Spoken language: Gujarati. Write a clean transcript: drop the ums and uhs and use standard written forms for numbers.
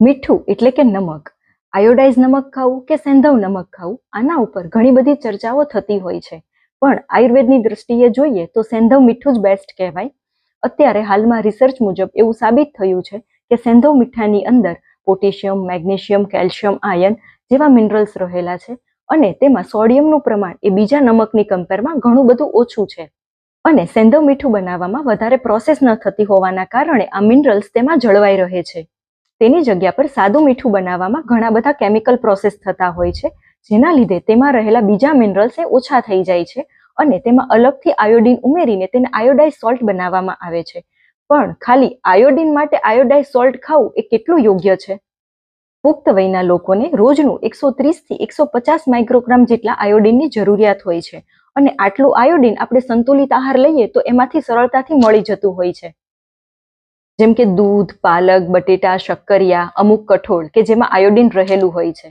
મીઠું એટલે કે નમક. આયોડાઇઝ નમક ખાવું કે સેંધવ નમક ખાવું, આના ઉપર ઘણી બધી ચર્ચાઓ થતી હોય છે. પણ આયુર્વેદની દ્રષ્ટિએ જોઈએ તો સેંધવ મીઠું જ બેસ્ટ કહેવાય. અત્યારે હાલમાં રિસર્ચ મુજબ એવું સાબિત થયું છે કે સેંધવ મીઠાની અંદર પોટેશિયમ, મેગ્નેશિયમ, કેલ્શિયમ, આયર્ન જેવા મિનરલ્સ રહેલા છે અને તેમાં સોડિયમનું પ્રમાણ એ બીજા નમકની કમ્પેરમાં ઘણું બધું ઓછું છે. અને સેંધવ મીઠું બનાવવામાં વધારે પ્રોસેસ ન થતી હોવાના કારણે આ મિનરલ્સ તેમાં જળવાઈ રહે છે. તેની જગ્યા પર સાદું મીઠું બનાવવામાં ઘણા બધા કેમિકલ પ્રોસેસ થતા હોય છે, જેના લીધે તેમાં રહેલા બીજા મિનરલ્સ એ ઓછા થઈ જાય છે અને તેમાં અલગથી આયોડિન ઉમેરીને તેને આયોડાઇઝ સોલ્ટ બનાવવામાં આવે છે. પણ ખાલી આયોડિન માટે આયોડાઇઝ સોલ્ટ ખાવું એ કેટલું યોગ્ય છે? પુખ્ત વયના લોકોને રોજનું 130 થી 150 માઇક્રોગ્રામ જેટલા આયોડિનની જરૂરિયાત હોય છે અને આટલું આયોડિન આપણે સંતુલિત આહાર લઈએ તો એમાંથી સરળતાથી મળી જતું હોય છે. જેમ કે દૂધ, પાલક, બટેટા, શક્કરિયા, અમુક કઠોળ કે જેમાં આયોડિન રહેલું હોય છે.